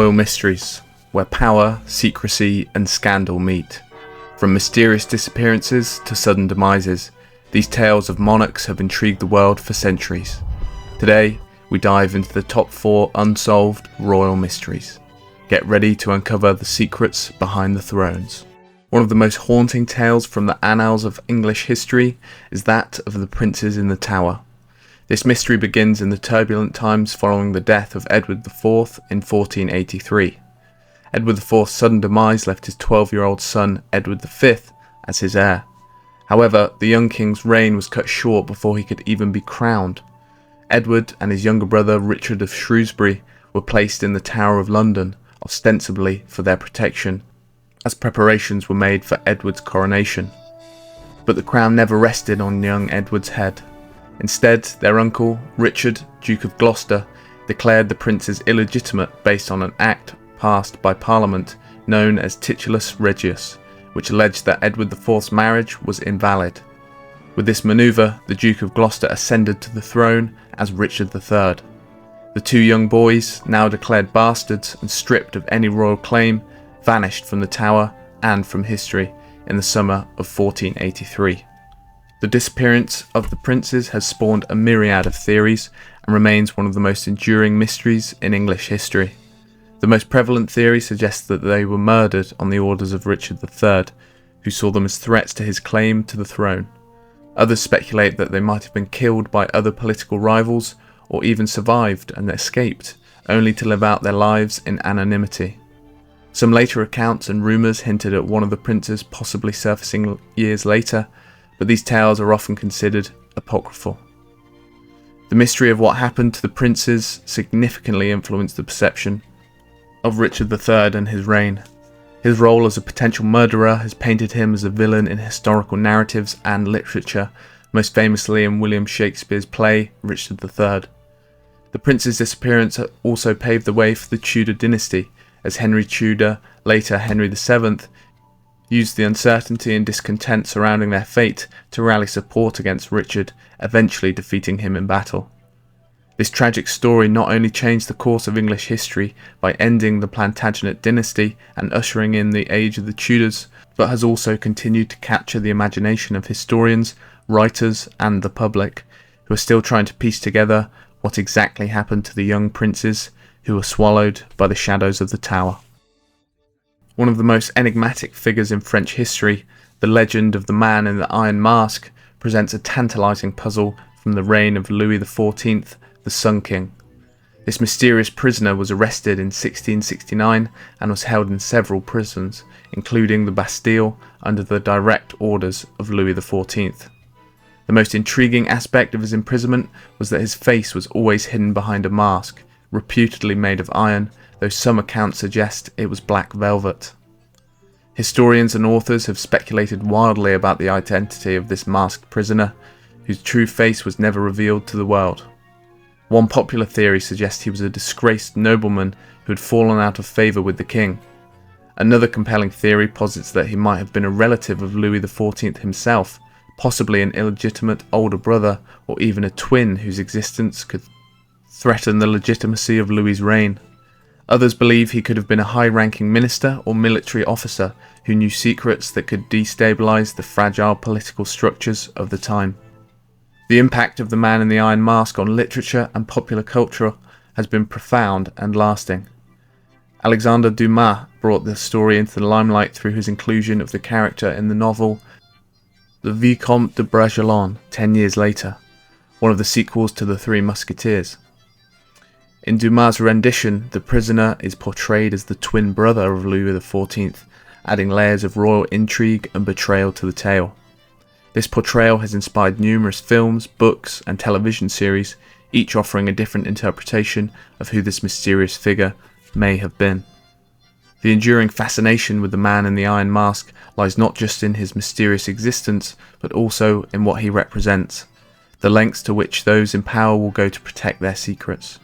Royal Mysteries, where power, secrecy and scandal meet. From mysterious disappearances to sudden demises, these tales of monarchs have intrigued the world for centuries. Today, we dive into the top 4 unsolved royal mysteries. Get ready to uncover the secrets behind the thrones. One of the most haunting tales from the annals of English history is that of the princes in the Tower. This mystery begins in the turbulent times following the death of Edward IV in 1483. Edward IV's sudden demise left his 12-year-old son Edward V as his heir. However, the young king's reign was cut short before he could even be crowned. Edward and his younger brother Richard of Shrewsbury were placed in the Tower of London, ostensibly for their protection, as preparations were made for Edward's coronation. But the crown never rested on young Edward's head. Instead, their uncle, Richard, Duke of Gloucester, declared the princes illegitimate based on an act passed by Parliament known as Titulus Regius, which alleged that Edward IV's marriage was invalid. With this manoeuvre, the Duke of Gloucester ascended to the throne as Richard III. The two young boys, now declared bastards and stripped of any royal claim, vanished from the Tower and from history in the summer of 1483. The disappearance of the princes has spawned a myriad of theories and remains one of the most enduring mysteries in English history. The most prevalent theory suggests that they were murdered on the orders of Richard III, who saw them as threats to his claim to the throne. Others speculate that they might have been killed by other political rivals or even survived and escaped, only to live out their lives in anonymity. Some later accounts and rumours hinted at one of the princes possibly surfacing years later, but these tales are often considered apocryphal. The mystery of what happened to the princes significantly influenced the perception of Richard III and his reign. His role as a potential murderer has painted him as a villain in historical narratives and literature, most famously in William Shakespeare's play Richard III. The prince's disappearance also paved the way for the Tudor dynasty, as Henry Tudor, later Henry VII, used the uncertainty and discontent surrounding their fate to rally support against Richard, eventually defeating him in battle. This tragic story not only changed the course of English history by ending the Plantagenet dynasty and ushering in the age of the Tudors, but has also continued to capture the imagination of historians, writers and the public, who are still trying to piece together what exactly happened to the young princes who were swallowed by the shadows of the Tower. One of the most enigmatic figures in French history, the legend of the man in the iron mask, presents a tantalizing puzzle from the reign of Louis XIV, the Sun King. This mysterious prisoner was arrested in 1669 and was held in several prisons, including the Bastille, under the direct orders of Louis XIV. The most intriguing aspect of his imprisonment was that his face was always hidden behind a mask, reputedly made of iron, though some accounts suggest it was black velvet. Historians and authors have speculated wildly about the identity of this masked prisoner, whose true face was never revealed to the world. One popular theory suggests he was a disgraced nobleman who had fallen out of favour with the king. Another compelling theory posits that he might have been a relative of Louis XIV himself, possibly an illegitimate older brother or even a twin whose existence could threaten the legitimacy of Louis's reign. Others believe he could have been a high-ranking minister or military officer who knew secrets that could destabilise the fragile political structures of the time. The impact of the man in the iron mask on literature and popular culture has been profound and lasting. Alexandre Dumas brought the story into the limelight through his inclusion of the character in the novel The Vicomte de Bragelonne 10 years later, one of the sequels to The Three Musketeers. In Dumas' rendition, the prisoner is portrayed as the twin brother of Louis XIV, adding layers of royal intrigue and betrayal to the tale. This portrayal has inspired numerous films, books and television series, each offering a different interpretation of who this mysterious figure may have been. The enduring fascination with the man in the iron mask lies not just in his mysterious existence, but also in what he represents, the lengths to which those in power will go to protect their secrets.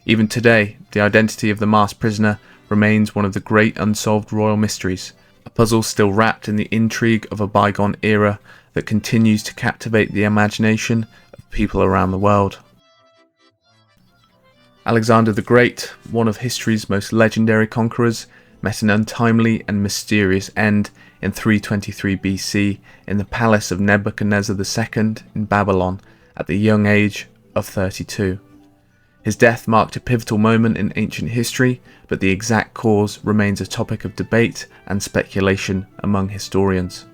Even today, the identity of the masked prisoner remains one of the great unsolved royal mysteries, a puzzle still wrapped in the intrigue of a bygone era that continues to captivate the imagination of people around the world. Alexander the Great, one of history's most legendary conquerors, met an untimely and mysterious end in 323 BC in the palace of Nebuchadnezzar II in Babylon at the young age of 32. His death marked a pivotal moment in ancient history, but the exact cause remains a topic of debate and speculation among historians.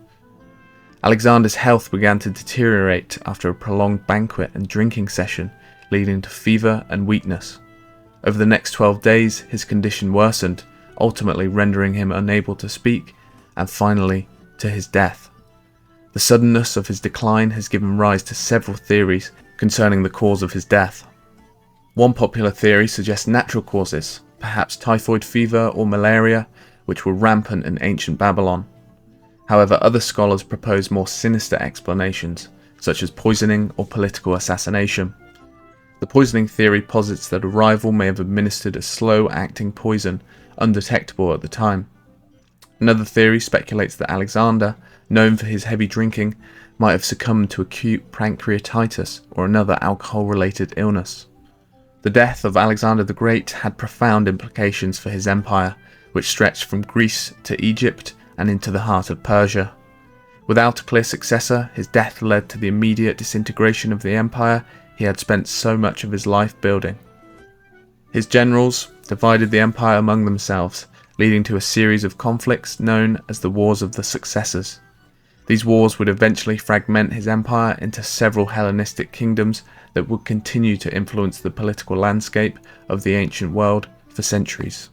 Alexander's health began to deteriorate after a prolonged banquet and drinking session, leading to fever and weakness. Over the next 12 days, his condition worsened, ultimately rendering him unable to speak, and finally, to his death. The suddenness of his decline has given rise to several theories concerning the cause of his death. One popular theory suggests natural causes, perhaps typhoid fever or malaria, which were rampant in ancient Babylon. However, other scholars propose more sinister explanations, such as poisoning or political assassination. The poisoning theory posits that a rival may have administered a slow-acting poison undetectable at the time. Another theory speculates that Alexander, known for his heavy drinking, might have succumbed to acute pancreatitis or another alcohol-related illness. The death of Alexander the Great had profound implications for his empire, which stretched from Greece to Egypt and into the heart of Persia. Without a clear successor, his death led to the immediate disintegration of the empire he had spent so much of his life building. His generals divided the empire among themselves, leading to a series of conflicts known as the Wars of the Successors. These wars would eventually fragment his empire into several Hellenistic kingdoms that would continue to influence the political landscape of the ancient world for centuries.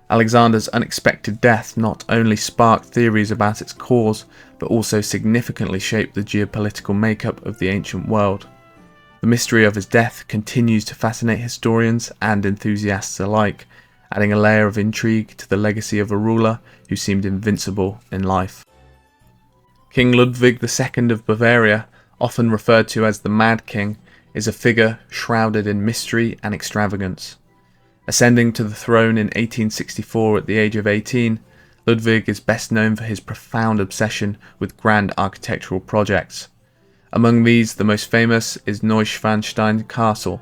Alexander's unexpected death not only sparked theories about its cause, but also significantly shaped the geopolitical makeup of the ancient world. The mystery of his death continues to fascinate historians and enthusiasts alike, adding a layer of intrigue to the legacy of a ruler who seemed invincible in life. King Ludwig II of Bavaria, often referred to as the Mad King, is a figure shrouded in mystery and extravagance. Ascending to the throne in 1864 at the age of 18, Ludwig is best known for his profound obsession with grand architectural projects. Among these, the most famous is Neuschwanstein Castle,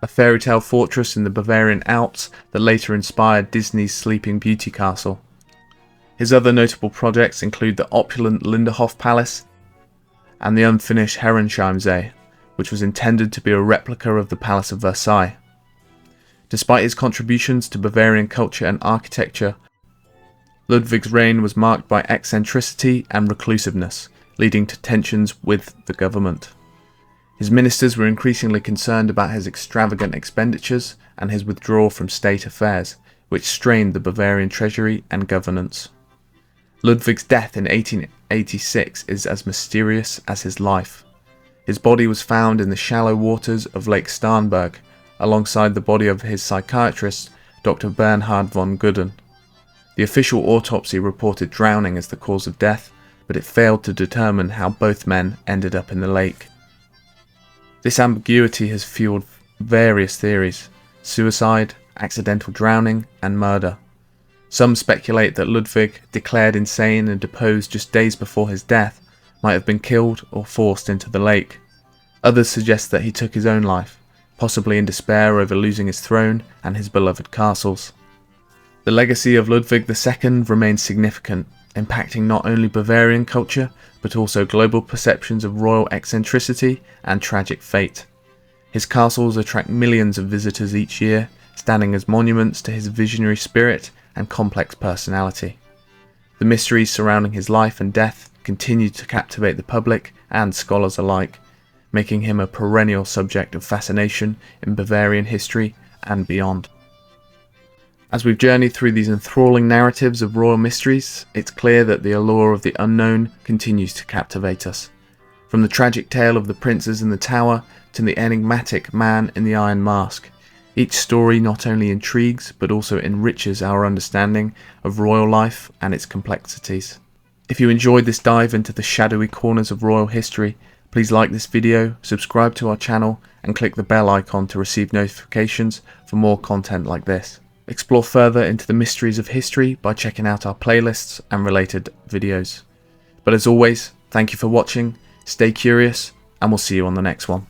a fairy tale fortress in the Bavarian Alps that later inspired Disney's Sleeping Beauty castle. His other notable projects include the opulent Linderhof Palace and the unfinished Herrenchiemsee, which was intended to be a replica of the Palace of Versailles. Despite his contributions to Bavarian culture and architecture, Ludwig's reign was marked by eccentricity and reclusiveness, leading to tensions with the government. His ministers were increasingly concerned about his extravagant expenditures and his withdrawal from state affairs, which strained the Bavarian treasury and governance. Ludwig's death in 1886 is as mysterious as his life. His body was found in the shallow waters of Lake Starnberg, alongside the body of his psychiatrist, Dr. Bernhard von Gudden. The official autopsy reported drowning as the cause of death, but it failed to determine how both men ended up in the lake. This ambiguity has fueled various theories: suicide, accidental drowning, and murder. Some speculate that Ludwig, declared insane and deposed just days before his death, might have been killed or forced into the lake. Others suggest that he took his own life, possibly in despair over losing his throne and his beloved castles. The legacy of Ludwig II remains significant, impacting not only Bavarian culture, but also global perceptions of royal eccentricity and tragic fate. His castles attract millions of visitors each year, standing as monuments to his visionary spirit and complex personality. The mysteries surrounding his life and death continue to captivate the public and scholars alike, making him a perennial subject of fascination in Bavarian history and beyond. As we've journeyed through these enthralling narratives of royal mysteries, it's clear that the allure of the unknown continues to captivate us. From the tragic tale of the princes in the tower to the enigmatic man in the iron mask, each story not only intrigues but also enriches our understanding of royal life and its complexities. If you enjoyed this dive into the shadowy corners of royal history, please like this video, subscribe to our channel, and click the bell icon to receive notifications for more content like this. Explore further into the mysteries of history by checking out our playlists and related videos. But as always, thank you for watching, stay curious, and we'll see you on the next one.